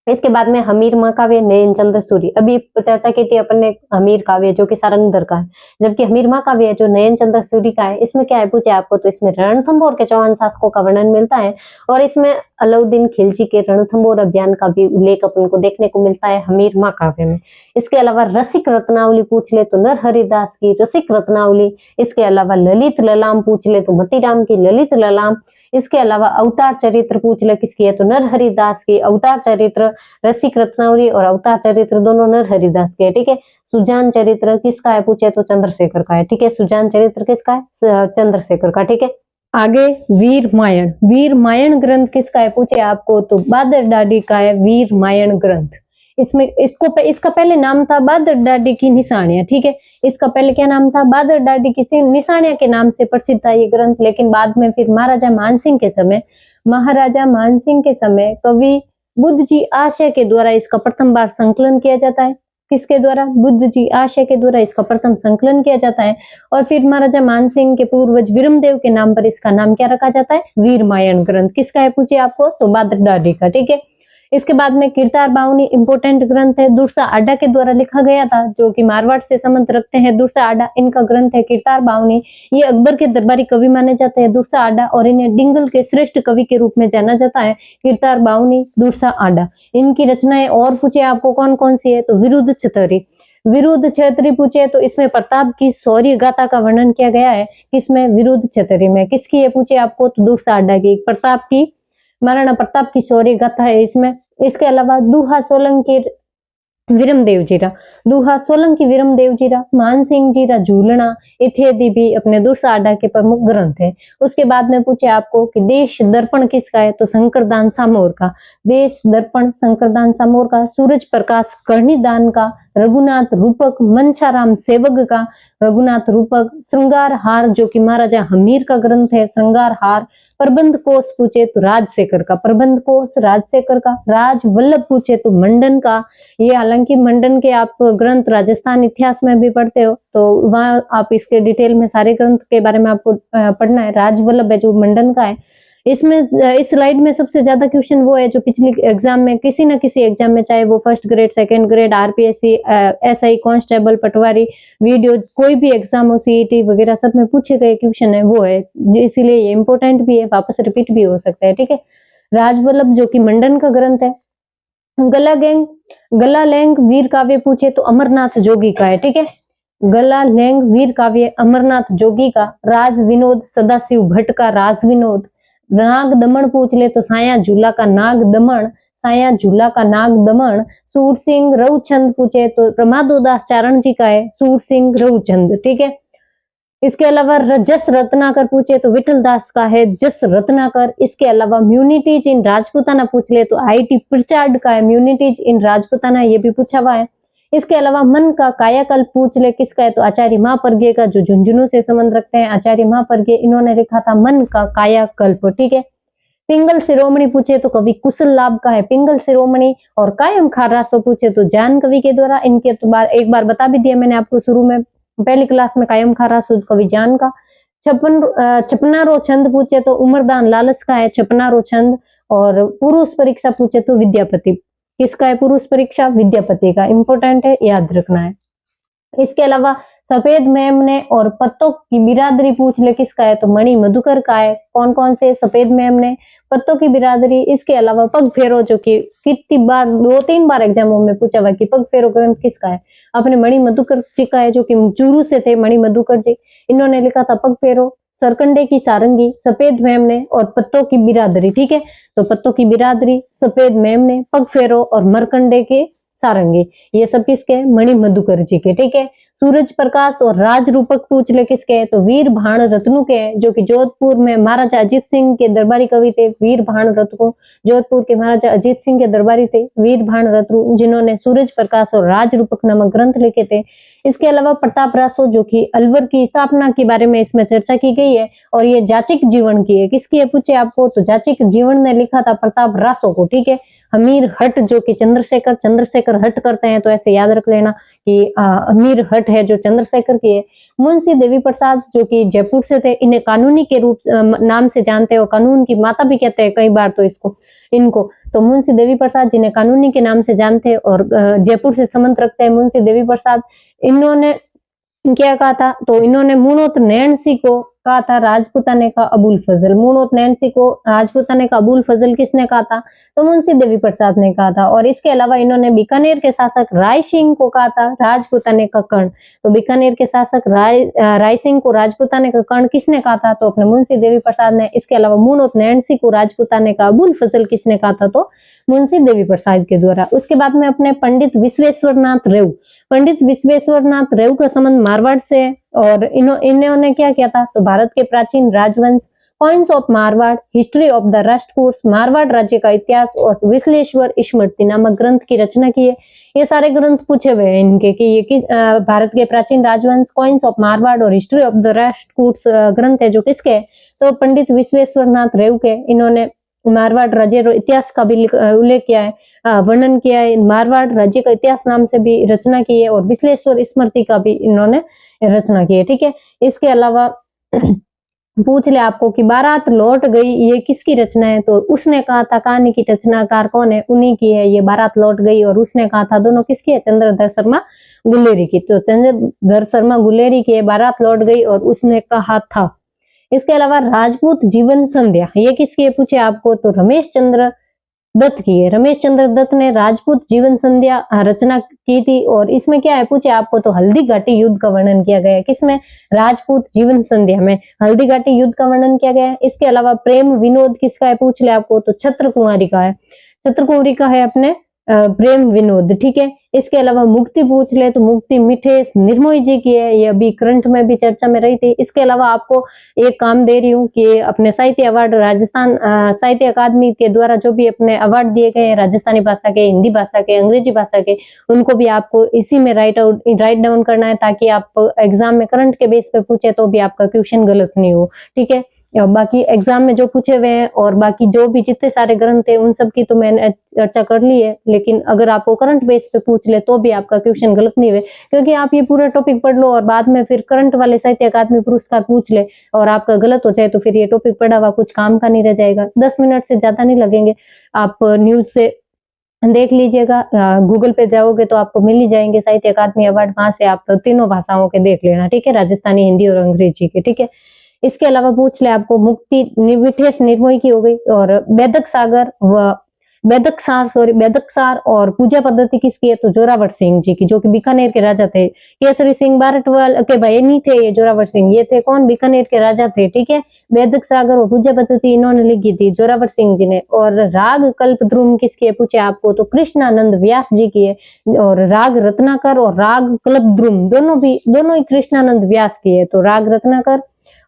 इसके बाद में हमीर महाकाव्य नयन चंद्र सूरी। अभी चर्चा की थी अपन ने हमीर काव्य जो कि सारंगधर का है, जबकि हमीर महाकाव्य जो नयन चंद्र सूरी का है इसमें क्या है पूछे आपको तो इसमें रणथंभौर के चौहान शासकों का वर्णन मिलता है और इसमें अलाउद्दीन खिलजी के रणथंभौर अभियान का भी उल्लेख अपन को देखने को मिलता है हमीर महाकाव्य में। इसके अलावा रसिक रत्नावली पूछ ले तो नरहरिदास की रसिक रत्नावली। इसके अलावा ललित ललाम पूछ ले तो मतीराम की ललित ललाम। इसके अलावा अवतार चरित्र पूछ ले किसकी है तो नरहरिदास की अवतार चरित्र। रसिक रत्नावली और अवतार चरित्र दोनों नरहरिदास के, ठीक है। सुजान चरित्र किसका है पूछे तो चंद्रशेखर का है, ठीक है। सुजान चरित्र किसका है? चंद्रशेखर का, ठीक है। आगे वीर मायन ग्रंथ किसका है पूछे आपको तो बादर डाडी का है वीर मायन ग्रंथ। इसमें इसका पहले नाम था बादर डाडी की निशानियां, ठीक है। इसका पहले क्या नाम था? बादर डाडी की निशानियां के नाम से प्रसिद्ध था ये ग्रंथ। लेकिन बाद में फिर महाराजा मानसिंह के समय कवि बुद्ध जी आशय के द्वारा इसका प्रथम बार संकलन किया जाता है। किसके द्वारा? बुद्ध जी आशय के द्वारा इसका प्रथम संकलन किया जाता है। और फिर महाराजा मानसिंह के पूर्वज विरमदेव के नाम पर इसका नाम क्या रखा जाता है? वीर मायन ग्रंथ। किसका है पूछे आपको तो बादर डाडी का, ठीक है। इसके बाद में कीर्तार बावनी इंपोर्टेंट ग्रंथ है, दुर्सा आडा के द्वारा लिखा गया था, जो कि मारवाड़ से संबंध रखते हैं। दुर्सा आडा इनका ग्रंथ है कीर्तार बावनी। ये अकबर के दरबारी कवि माने जाते हैं दुर्सा आडा, और इन्हें डिंगल के श्रेष्ठ कवि के रूप में जाना जाता है। कीर्तार बावनी, दुर्सा आडा, इनकी रचनाएं और पूछे आपको कौन कौन सी है तो विरुद्ध छतरी पूछे तो इसमें प्रताप की शौर्य गाथा का वर्णन किया गया है। किसमें? विरुद्ध छतरी में। किसकी है पूछे आपको तो दुर्सा आडा की, महाराणा प्रताप की शौर्य गाथा है इसमें। इसके अलावा दुहा सोलंकी विरमदेव जीरा, मानसिंह जीरा झूलना इत्यादि भी अपने दुर्सा आडा के प्रमुख ग्रंथ है। उसके बाद में पूछे आपको कि देश दर्पण किसका है तो शंकरदान सामोर का। देश दर्पण शंकरदान सामोर का। सूरज प्रकाश कर्णिदान का। रघुनाथ रूपक मंछाराम सेवक का। रघुनाथ रूपक। श्रृंगार हार जो कि महाराजा हमीर का ग्रंथ है, श्रृंगार हार। प्रबंध कोश पूछे तो राजशेखर का। राज वल्लभ पूछे तो मंडन का। ये हालांकि मंडन के आप ग्रंथ राजस्थान इतिहास में भी पढ़ते हो, तो वहां आप इसके डिटेल में सारे ग्रंथ के बारे में आपको पढ़ना है। राज वल्लभ है जो मंडन का है। इसमें इस स्लाइड में सबसे ज्यादा क्वेश्चन वो है जो पिछली एग्जाम में किसी न किसी एग्जाम में, चाहे वो first grade, second grade, RPSC, SI, constable, patwari, VDO, कोई भी एग्जाम हो, सीईटी वगैरह, सब में पूछे गए क्वेश्चन है वो है, इसीलिए ये इंपॉर्टेंट भी है, वापस रिपीट भी हो सकता है, ठीक है। राजवल्लभ जो कि मंडन का ग्रंथ है। गला लैंग वीर काव्य पूछे तो अमरनाथ जोगी का है, ठीक है। गला लैंग वीर काव्य अमरनाथ जोगी का। राज विनोद सदाशिव भट्ट का राज विनोद। नाग दमन पूछ ले तो साया झूला का नाग दमन। सूर सिंह रघुचंद पूछे तो प्रमादोदास चारण जी का है सूर सिंह रघुचंद, ठीक है। इसके अलावा जस रत्नाकर पूछे तो विठल दास का है जस रत्नाकर। इसके अलावा म्यूनिटीज इन राजपूताना पूछ ले तो आईटी प्रिचार्ड का है म्यूनिटीज इन राजपूताना, ये भी पूछा हुआ है। इसके अलावा मन का कायाकल्प पूछ ले किसका है तो आचार्य महापर्घ्य का, जो झुंझुनू से संबंध रखते हैं। आचार्य महापर्घ्य इन्होंने लिखा था मन का कायाकल्प, ठीक है। पिंगल शिरोमणि पूछे तो कवि कुशल लाभ का है पिंगल शिरोमणि। और कायम खारासो पूछे तो जान कवि के द्वारा। इनके एक बार बता भी दिया मैंने आपको शुरू में पहली क्लास में, कायम खारासो कवि जान का। छपनारो छंद पूछे तो उमरदान लालस का है छपनारो छंद। और पुरुष परीक्षा पूछे तो विद्यापति। किसका है पुरुष परीक्षा? विद्यापति का। इंपोर्टेंट है, याद रखना है। इसके अलावा सफेद मेमने और पत्तों की बिरादरी पूछ ले किसका है तो मणि मधुकर का है। कौन कौन से? सफेद मेमने, पत्तों की बिरादरी। इसके अलावा पग फेरो जो कि कितनी बार, 2-3 बार एग्जामों में पूछा हुआ कि पग फेरो ग्रंथ किसका है, अपने मणि मधुकर जी का है, जो कि चूरू से थे मणि मधुकर जी। इन्होंने लिखा था पग फेरो। सरकंडे की सारंगी, सफेद मेमने और पत्तों की बिरादरी, ठीक है। तो पत्तों की बिरादरी, सफेद मेमने, पग फेरो और मरकंडे के सारंगी, ये सब किसके? मणि मधुकर जी के, ठीक है। सूरज प्रकाश और राज रूपक पूछ ले किसके? तो वीर भाण रत्नु के, जो कि जोधपुर में महाराजा अजीत सिंह के दरबारी कवि थे। वीर भाण रत्नु जोधपुर के महाराजा अजीत सिंह के दरबारी थे वीर भाण रत्नु, जिन्होंने सूरज प्रकाश और राज रूपक नामक ग्रंथ लिखे थे। इसके अलावा प्रताप रासो जो कि अलवर की स्थापना के बारे में इसमें चर्चा की गई है, और ये जाचिक जीवन की है। किसकी है पूछे आपको तो जाचिक जीवन ने लिखा था प्रताप रासो को, ठीक है। हमीर हट जो कि चंद्रशेखर हट करते हैं, तो ऐसे याद रख लेना कि हमीर हट है जो चंद्रशेखर की है। मुंशी देवी प्रसाद जो कि जयपुर से थे, इन्हें कानूनी के रूप नाम से जानते हैं और कानून की माता भी कहते हैं कई बार तो इनको। तो मुंशी देवी प्रसाद जिन्हें कानूनी के नाम से जानते हैं और जयपुर से संबंध रखते हैं मुंशी देवी प्रसाद, इन्होंने क्या कहा था तो इन्होंने मुणोत नैणसी को कहा था राजपूताने का अबुल फजल। मुणोत नैणसी को राजपूताने का अबुल फजल किसने कहा था तो मुंशी देवी प्रसाद ने कहा था। और इसके अलावा इन्होंने बीकानेर के शासक राय सिंह को कहा था राजपूताने का कर्ण। तो बीकानेर के शासक राय सिंह को राजपूताने का कर्ण किसने कहा था तो अपने मुंशी देवी प्रसाद ने। इसके अलावा मुणोत नैणसी को राजपूताने का अबुल फजल किसने कहा था तो मुंशी देवी प्रसाद के द्वारा। उसके बाद में अपने पंडित विश्वेश्वरनाथ रेव का संबंध मारवाड़ से है, और इन्होंने क्या किया था तो भारत के प्राचीन राजवंश coins of Marwar, history of the Rashtrakuta, Marwar राज्य का इतिहास और विश्लेश्वर स्मृति नामक ग्रंथ की रचना की है। ये सारे ग्रंथ पूछे हुए हैं इनके कि ये भारत के प्राचीन राजवंश, कॉइन्स ऑफ मारवाड़ और हिस्ट्री ऑफ द राष्ट्रकूट ग्रंथ है जो किसके, तो पंडित विश्वेश्वर नाथ रेव के। इन्होंने मारवाड़ राज्य इतिहास का भी उल्लेख किया है, वर्णन किया है, मारवाड़ राज्य का इतिहास नाम से भी रचना की है और विश्लेश्वर स्मृति का भी इन्होंने रचना की है। ठीक है, इसके अलावा पूछ ले आपको कि बारात लौट गई ये किसकी रचना है, तो उसने कहा था कहानी की रचनाकार कौन है, उन्हीं की है ये बारात लौट गई। और उसने कहा था दोनों किसकी है, चंद्रधर शर्मा गुलेरी की। तो चंद्रधर शर्मा गुलेरी की है बारात लौट गई और उसने कहा था। इसके अलावा राजपूत जीवन संध्या ये किसकी है पूछे आपको, तो रमेश चंद्र दत्त की है। रमेश चंद्र दत्त ने राजपूत जीवन संध्या रचना की थी और इसमें क्या है पूछे आपको, तो हल्दी घाटी युद्ध का वर्णन किया गया है। किसमें, राजपूत जीवन संध्या में हल्दी घाटी युद्ध का वर्णन किया गया है। इसके अलावा प्रेम विनोद किसका है पूछ ले आपको, तो छत्र कुंवारी का है। छत्र कुंवारी का है अपने प्रेम विनोद। ठीक है, इसके अलावा मुक्ति पूछ ले तो मुक्ति मिठेश निर्मोही जी की है, ये अभी करंट में भी चर्चा में रही थी। इसके अलावा आपको एक काम दे रही हूँ कि अपने साहित्य अवार्ड राजस्थान साहित्य अकादमी के द्वारा जो भी अपने अवार्ड दिए गए हैं राजस्थानी भाषा के, हिंदी भाषा के, अंग्रेजी भाषा के, उनको भी आपको इसी में राइट डाउन करना है ताकि आप एग्जाम में करंट के बेस पे पूछे तो भी आपका क्वेश्चन गलत नहीं हो। ठीक है, बाकी एग्जाम में जो पूछे हुए हैं और बाकी जो भी जितने सारे ग्रंथ है उन सब की तो मैंने चर्चा कर ली है, लेकिन अगर आपको करंट बेस पे पूछ ले तो भी आपका क्वेश्चन गलत नहीं हुए, क्योंकि आप ये पूरा टॉपिक पढ़ लो और बाद में फिर करंट वाले साहित्य अकादमी पुरस्कार पूछ ले और आपका गलत हो जाए तो फिर ये टॉपिक पढ़ा हुआ कुछ काम का नहीं रह जाएगा। 10 मिनट से ज्यादा नहीं लगेंगे, आप न्यूज से देख लीजिएगा, गूगल पे जाओगे तो आपको मिल ही जाएंगे साहित्य अकादमी अवार्ड, वहां से आप तीनों भाषाओं के देख लेना। ठीक है, राजस्थानी, हिंदी और अंग्रेजी के। ठीक है, इसके अलावा पूछ ले आपको मुक्ति मिठेश निर्मोही की हो गई और बेदक सागर व बेदक सार और पूजा पद्धति किसकी है, तो जोरावर सिंह जी की, जो कि बीकानेर के राजा थे। केसरी सिंह बारटवाल के भाई नहीं थे ये जोरावर सिंह, ये थे कौन, बीकानेर के राजा थे। ठीक है, बेदक सागर और पूजा पद्धति इन्होंने लिखी थी जोरावर सिंह जी ने। और राग कल्पद्रुम किसकी है पूछे आपको, तो कृष्णानंद व्यास जी की है। और राग रत्नाकर और राग कल्पद्रुम दोनों ही कृष्णानंद व्यास की है। तो राग रत्नाकर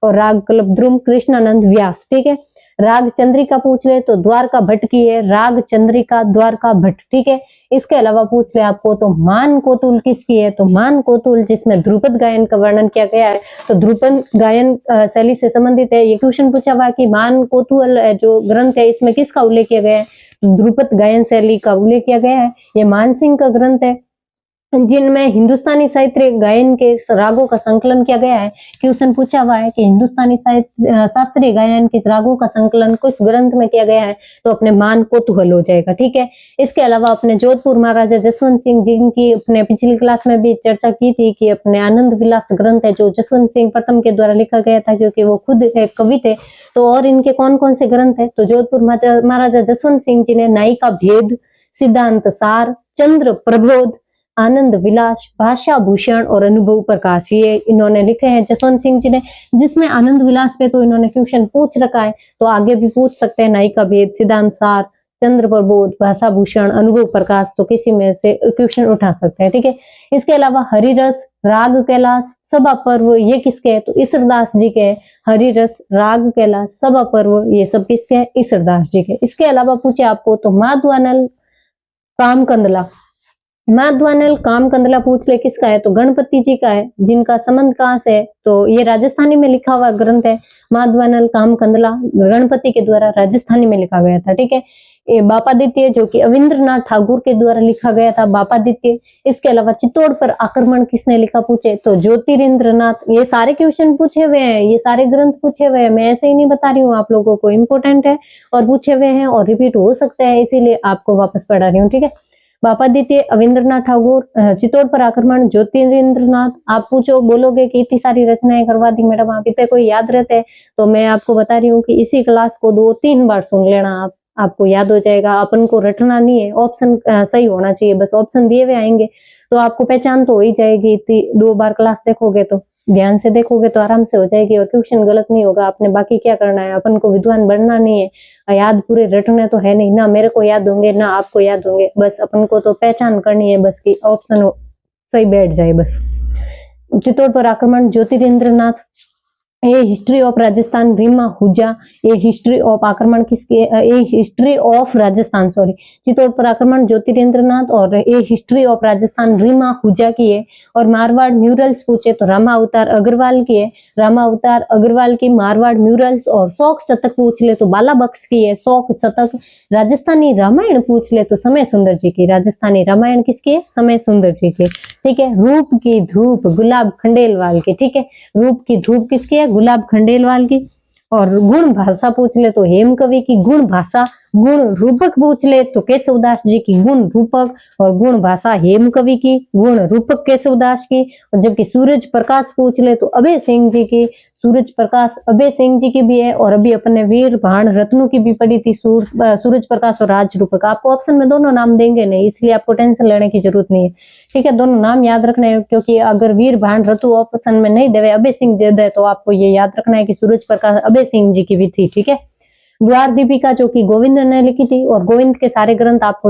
और राग कल्पद्रुम कृष्णानंद व्यास। ठीक है, राग चंद्रिका पूछ ले तो द्वारका भट्ट की है, राग चंद्रिका द्वारका भट्ट। ठीक है, इसके अलावा पूछ ले आपको तो मान कोतुल किसकी है, तो मान कोतुल जिसमें ध्रुपद गायन का वर्णन किया गया है, तो ध्रुपद गायन शैली से संबंधित है। ये क्वेश्चन पूछा हुआ कि मान कोतुल जो ग्रंथ है इसमें किसका उल्लेख किया गया है, ध्रुपद गायन शैली का उल्लेख किया गया है। ये मानसिंह का ग्रंथ है जिनमें हिंदुस्तानी साहित्य गायन के रागों का संकलन किया गया है। क्वेश्चन पूछा हुआ है कि हिंदुस्तानी साहित्य शास्त्रीय गायन के रागों का संकलन किस ग्रंथ में किया गया है, तो अपने मान कोतूहल हो जाएगा। ठीक है, इसके अलावा अपने जोधपुर महाराजा जसवंत सिंह जिनकी अपने पिछली क्लास में भी चर्चा की थी कि अपने आनंद विलास ग्रंथ है जो जसवंत सिंह प्रथम के द्वारा लिखा गया था, क्योंकि वो खुद एक कवि थे। तो और इनके कौन कौन से ग्रंथ है, तो जोधपुर महाराजा जसवंत सिंह जी ने नायिका भेद, सिद्धांत सार, चंद्र प्रबोध, आनंद विलास, भाषा भूषण और अनुभव प्रकाश, ये इन्होंने लिखे हैं जसवंत सिंह जी ने। जिसमें आनंद विलास पे तो इन्होंने क्वेश्चन पूछ रखा है, तो आगे भी पूछ सकते हैं नायिका भेद, सिद्धांत सार, चंद्र प्रबोध, भाषा भूषण, अनुभव प्रकाश, तो किसी में से क्वेश्चन उठा सकते हैं। ठीक है, इसके अलावा हरिरस, राग कैलाश, सभा पर्व ये किसके है, तो ईश्वरदास जी के। हरिरस, राग कैलाश, सभा पर्व ये सब किसके है, ईश्वरदास जी के। इसके अलावा पूछे आपको तो माधवानल कामकंदला, माधवानल कामकंदला पूछ ले किसका है, तो गणपति जी का है। जिनका संबंध कहाँ से है, तो ये राजस्थानी में लिखा हुआ ग्रंथ है। माधवानल कामकंदला गणपति के द्वारा राजस्थानी में लिखा गया था। ठीक है, ये बापादित्य जो कि अविंद्रनाथ ठाकुर के द्वारा लिखा गया था, बापादित्य। इसके अलावा चित्तौड़ पर आक्रमण किसने लिखा पूछे, तो ज्योतिरिंद्रनाथ। ये सारे क्वेश्चन पूछे हुए हैं, ये सारे ग्रंथ पूछे हुए हैं, मैं ऐसे ही नहीं बता रही हूँ आप लोगों को, इंपोर्टेंट है और पूछे हुए हैं और रिपीट हो सकता है, इसीलिए आपको वापस पढ़ा रही हूँ। ठीक है, बापादित्य, अविंद्रनाथ ठाकुर, चित्तौड़ पर आक्रमण, ज्योतिरिंद्रनाथ। आप पूछो बोलोगे कि इतनी सारी रचनाएं करवा दी मैडम, आप इतने कोई याद रहते हैं, तो मैं आपको बता रही हूँ कि इसी क्लास को 2-3 बार सुन लेना, आपको याद हो जाएगा। अपन को रटना नहीं है, ऑप्शन सही होना चाहिए, बस ऑप्शन दिए हुए आएंगे तो आपको पहचान तो हो ही जाएगी। 2 बार क्लास देखोगे तो, ध्यान से देखोगे तो आराम से हो जाएगी और क्वेश्चन गलत नहीं होगा। आपने बाकी क्या करना है, अपन को विद्वान बनना नहीं है, याद पूरे रटने तो है नहीं ना, मेरे को याद होंगे ना आपको याद होंगे, बस अपन को तो पहचान करनी है बस कि ऑप्शन सही बैठ जाए बस। चित्तौड़ पर आक्रमण, Jyotirindranath, A history of Rajasthan Rima Hooja, A history of आक्रमण किसके, A history of Rajasthan sorry Chittor पर आक्रमण ज्योतिरेंद्र नाथ, और A history of Rajasthan Rima Hooja की है। और मारवाड़ म्यूरल्स पूछे तो रामा अवतार अग्रवाल की है, रामा अवतार अग्रवाल की मारवाड़ म्यूरल्स। और शौक शतक पूछ ले तो बाला बख्श की है शौक शतक। राजस्थानी रामायण पूछ ले तो समय सुंदर जी की, राजस्थानी रामायण किसकी है, समय सुंदर जी की, ठीक है। रूप की धूप गुलाब खंडेलवाल की, ठीक है, रूप की धूप किसकी है, गुलाब खंडेलवाल की। और गुण भाषा पूछ ले तो हेम कवि की गुण भाषा, गुण रूपक पूछ ले तो केशवदास जी की गुण रूपक, और गुण भाषा हेम कवि की, गुण रूपक केशवदास की। और जबकि सूरज प्रकाश पूछ ले तो अभय सिंह जी की, सूरज प्रकाश अभय सिंह जी की भी है। और अभी अपने वीर भाण रत्नों की भी पड़ी थी, सूरज प्रकाश और राज रूपक। आपको ऑप्शन में दोनों नाम देंगे नहीं, इसलिए आपको टेंशन लेने की जरूरत नहीं है, ठीक है। दोनों नाम याद रखना है, क्योंकि अगर वीर भाण रतु ऑप्शन में नहीं देवे, अभय सिंह दे दे, तो आपको ये याद रखना है कि सूरज प्रकाश अभय सिंह जी की भी थी, ठीक है। द्वार दीपिका जो कि गोविंद ने लिखी थी, और गोविंद के सारे ग्रंथ आपको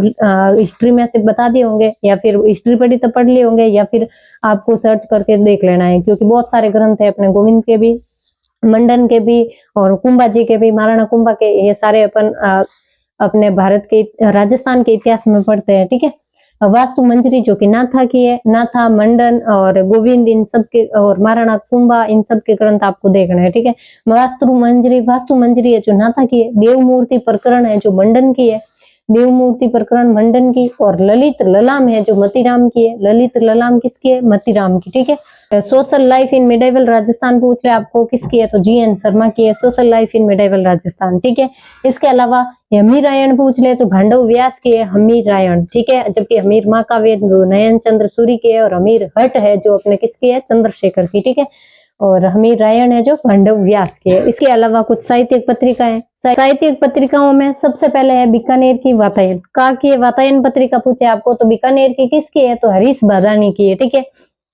हिस्ट्री में से बता दिए होंगे, या फिर हिस्ट्री पढ़ी तो पढ़ लिए होंगे, या फिर आपको सर्च करके देख लेना है, क्योंकि बहुत सारे ग्रंथ है अपने गोविंद के भी, मंडन के भी, और कुंभा जी के भी, महाराणा कुंभा के, ये सारे अपन अपने भारत के राजस्थान के इतिहास में पढ़ते हैं, ठीक है। वास्तु मंजरी जो कि नाथा की है, नाथा मंडन और गोविंद इन सब के, और महाराणा कुंभा इन सब के ग्रंथ आपको देखना है, ठीक है। वास्तु मंजरी है जो नाथा की है। देव मूर्ति प्रकरण है जो मंडन की है, देव मूर्ति प्रकरण मंडन की। और ललित ललाम है जो मतीराम की है, ललित ललाम किसकी है, मतीराम की, ठीक है। Social life in medieval Rajasthan पूछ रहे आपको किसकी है, तो जी.एन. शर्मा की है, social life in medieval Rajasthan, ठीक है। इसके अलावा हमीर रायण पूछ ले तो भांडव व्यास की है हमीर रायण, ठीक है। जबकि हमीर महाकाव्य नयन चंद्र सूरी की है, और हमीर हट है जो अपने किसकी है, चंद्रशेखर की, ठीक है। और हमीर रायण है जो पांडव व्यास की है। इसके अलावा कुछ साहित्यिक पत्रिकाएं, साहित्यिक पत्रिकाओं में सबसे पहले है बीकानेर की वातायन, का की वातायन पत्रिका पूछे आपको तो बीकानेर की किसकी है, तो हरीश बादानी की है, ठीक है।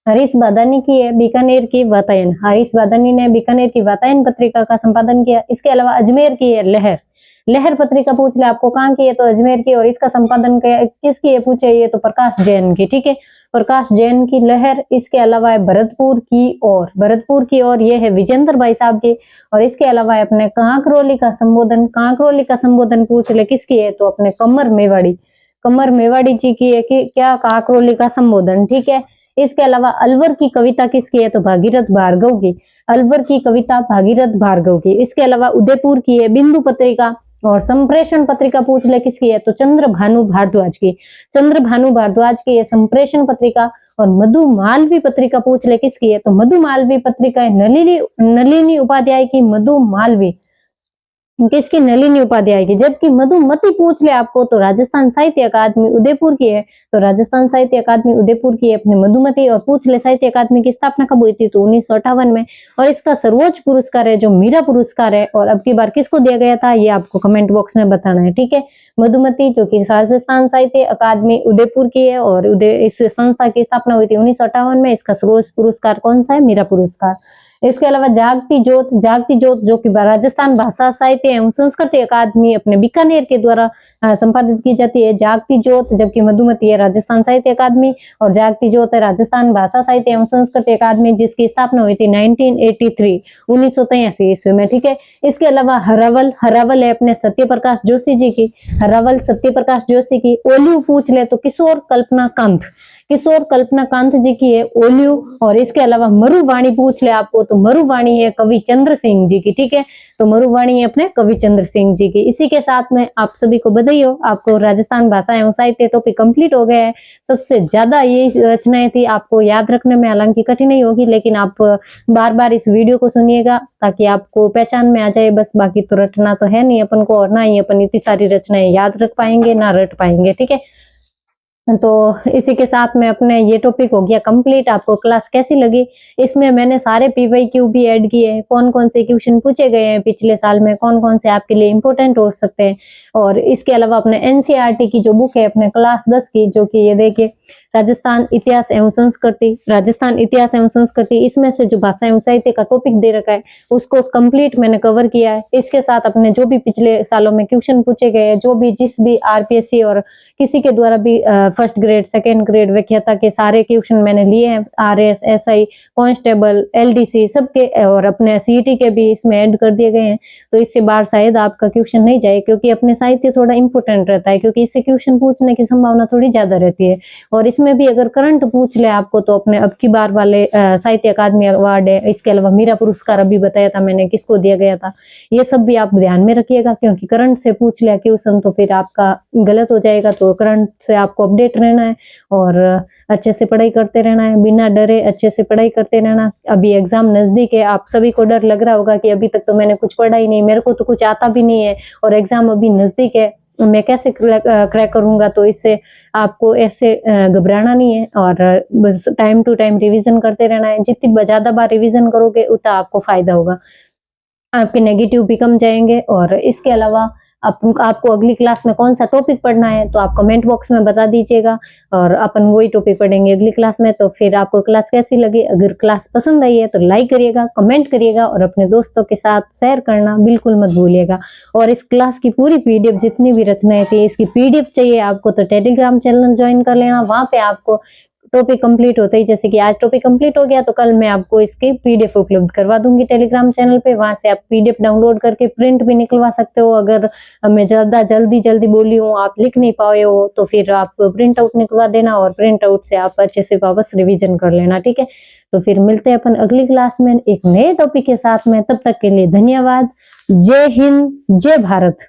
हरीश बादानी की है बीकानेर की वातायन, हरीश बादानी ने बीकानेर की वातायन पत्रिका का संपादन किया। इसके अलावा अजमेर की है लहर, लहर पत्रिका पूछ ले आपको कहाँ की है, तो अजमेर की। और इसका संपादन किसकी है पूछे ये तो प्रकाश जैन की, ठीक है, प्रकाश जैन की लहर। इसके अलावा है भरतपुर की ओर, भरतपुर की ओर ये है विजेंद्र भाई साहब की। और इसके अलावा है अपने कांकरोली का संबोधन, कांकरोली का संबोधन पूछ ले किसकी है, तो अपने कमर मेवाड़ी, कमर मेवाड़ी जी की है कि क्या कांकरोली का संबोधन, ठीक है। इसके अलावा अलवर की कविता किसकी है, तो भागीरथ भार्गव की, अलवर की कविता भागीरथ भार्गव की। इसके अलावा उदयपुर की है बिंदु पत्रिका। और संप्रेषण पत्रिका पूछ ले किसकी है, तो चंद्र भानु भारद्वाज की, चंद्र भानु भारद्वाज की है संप्रेषण पत्रिका। और मधु मालवी पत्रिका पूछ ले किसकी है, तो मधु मालवी पत्रिका है नलिनी उपाध्याय की, मधु मालवी किसकी, नलिनी उपाध्याय की। जबकि मधुमती पूछ ले आपको तो राजस्थान साहित्य अकादमी उदयपुर की है, तो राजस्थान साहित्य अकादमी उदयपुर की है अपने मधुमती। और पूछ ले साहित्य अकादमी की स्थापना कब हुई थी, तो 1958 में। और इसका सर्वोच्च पुरस्कार है जो मीरा पुरस्कार है, और अब की बार किसको दिया गया था ये आपको कमेंट बॉक्स में बताना है, ठीक है। मधुमती जो कि राजस्थान साहित्य अकादमी उदयपुर की है, और इस संस्था की स्थापना हुई थी 1958 में। इसका सर्वोच्च पुरस्कार कौन सा है, मीरा पुरस्कार। इसके अलावा जागती जोत जो कि राजस्थान भाषा साहित्य एवं संस्कृति अकादमी अपने बीकानेर के द्वारा संपादित की जाती है, जागती जोत। जबकि मधुमती है राजस्थान साहित्य अकादमी, और जागती जोत है राजस्थान भाषा साहित्य एवं संस्कृति अकादमी, जिसकी स्थापना हुई थी 1983 ईस्वी में, ठीक है। इसके अलावा हरावल है अपने सत्य प्रकाश जोशी जी की, हरावल सत्य प्रकाश जोशी की। ओलिव पूछ ले तो किशोर कल्पना कांत जी की है ओलिव। और इसके अलावा मरुवाणी पूछ ले आपको तो मरुवाणी है कवि चंद्र सिंह जी की, ठीक है। तो मरुवाणी है अपने कवि चंद्र सिंह जी की। इसी के साथ में आप सभी को बधाई हो, आपको राजस्थान भाषा एवं साहित्य टॉपिक कंप्लीट हो गया है। सबसे ज्यादा ये रचनाएं थी, आपको याद रखने में हालांकि कठिनाई होगी, लेकिन आप बार बार इस वीडियो को सुनिएगा ताकि आपको पहचान में आ जाए बस। बाकी तो रटना तो है नहीं अपन को, और ना ही अपन इतनी सारी रचनाएं याद रख पाएंगे ना रट पाएंगे, ठीक है। तो इसी के साथ में अपने ये टॉपिक हो गया कंप्लीट। आपको क्लास कैसी लगी, इसमें मैंने सारे PYQ भी ऐड किए हैं, कौन कौन से क्वेश्चन पूछे गए हैं पिछले साल में, कौन कौन से आपके लिए इंपॉर्टेंट हो सकते हैं। और इसके अलावा अपने NCERT की जो बुक है अपने क्लास 10 की, जो कि ये देखिए राजस्थान इतिहास एवं संस्कृति, इसमें से जो भाषा एवं साहित्य का टॉपिक दे रखा है उसको कंप्लीट मैंने कवर किया है। इसके साथ अपने जो भी पिछले सालों में क्वेश्चन पूछे गए हैं, जो भी जिस भी RPSC और किसी के द्वारा भी फर्स्ट ग्रेड, सेकेंड ग्रेड, व्याख्याता के सारे क्वेश्चन मैंने लिए हैं, RS, SI, कांस्टेबल, LDC सबके, और अपने CET के भी इसमें ऐड कर दिए गए हैं। तो इससे बाहर शायद आपका क्वेश्चन नहीं जाए, क्योंकि अपने साहित्य थोड़ा इंपॉर्टेंट रहता है, क्योंकि इससे क्वेश्चन पूछने की संभावना थोड़ी ज्यादा रहती है। और इसमें भी अगर करंट पूछ ले आपको तो अपने अब की बार वाले साहित्य अकादमी अवार्ड है, इसके अलावा मीरा पुरस्कार अभी बताया था मैंने किसको दिया गया था, ये सब भी आप ध्यान में रखिएगा, क्योंकि करंट से पूछ लिया क्वेश्चन तो फिर आपका गलत हो जाएगा। तो करंट से आपको अपडेट रहना है और अच्छे से पढ़ाई करते रहना है, बिना डरे अच्छे से पढ़ाई करते रहना। अभी एग्जाम नजदीक है, आप सभी को डर लग रहा होगा कि अभी तक तो मैंने कुछ पढ़ा ही नहीं, मेरे को तो कुछ आता भी नहीं है और एग्जाम अभी नजदीक है, मैं कैसे क्रैक करूंगा। तो इससे आपको ऐसे घबराना नहीं है और बस टाइम टू टाइम रिवीजन करते रहना है। जितनी ज्यादा बार रिवीजन करोगे उतना आपको फायदा होगा, आपके नेगेटिव भी कम जाएंगे। और इसके अलावा आपको अगली क्लास में कौन सा टॉपिक पढ़ना है तो आप कमेंट बॉक्स में बता दीजिएगा और अपन वही टॉपिक पढ़ेंगे अगली क्लास में। तो फिर आपको क्लास कैसी लगी, अगर क्लास पसंद आई है तो लाइक करिएगा, कमेंट करिएगा और अपने दोस्तों के साथ शेयर करना बिल्कुल मत भूलिएगा। और इस क्लास की पूरी PDF जितनी भी रचनाएं थी इसकी PDF चाहिए आपको तो टेलीग्राम चैनल ज्वाइन कर लेना। वहां पे आपको टॉपिक कंप्लीट होता ही, जैसे कि आज टॉपिक कंप्लीट हो गया तो कल मैं आपको इसकी PDF उपलब्ध करवा दूंगी टेलीग्राम चैनल पे। वहां से आप PDF डाउनलोड करके प्रिंट भी निकलवा सकते हो। अगर मैं ज्यादा जल्दी बोली हूँ, आप लिख नहीं पाए हो तो फिर आप प्रिंट आउट निकलवा देना और प्रिंट आउट से आप अच्छे से वापस रिविजन कर लेना, ठीक है। तो फिर मिलते हैं अपन अगली क्लास में एक नए टॉपिक के साथ में, तब तक के लिए धन्यवाद। जय हिंद, जय भारत।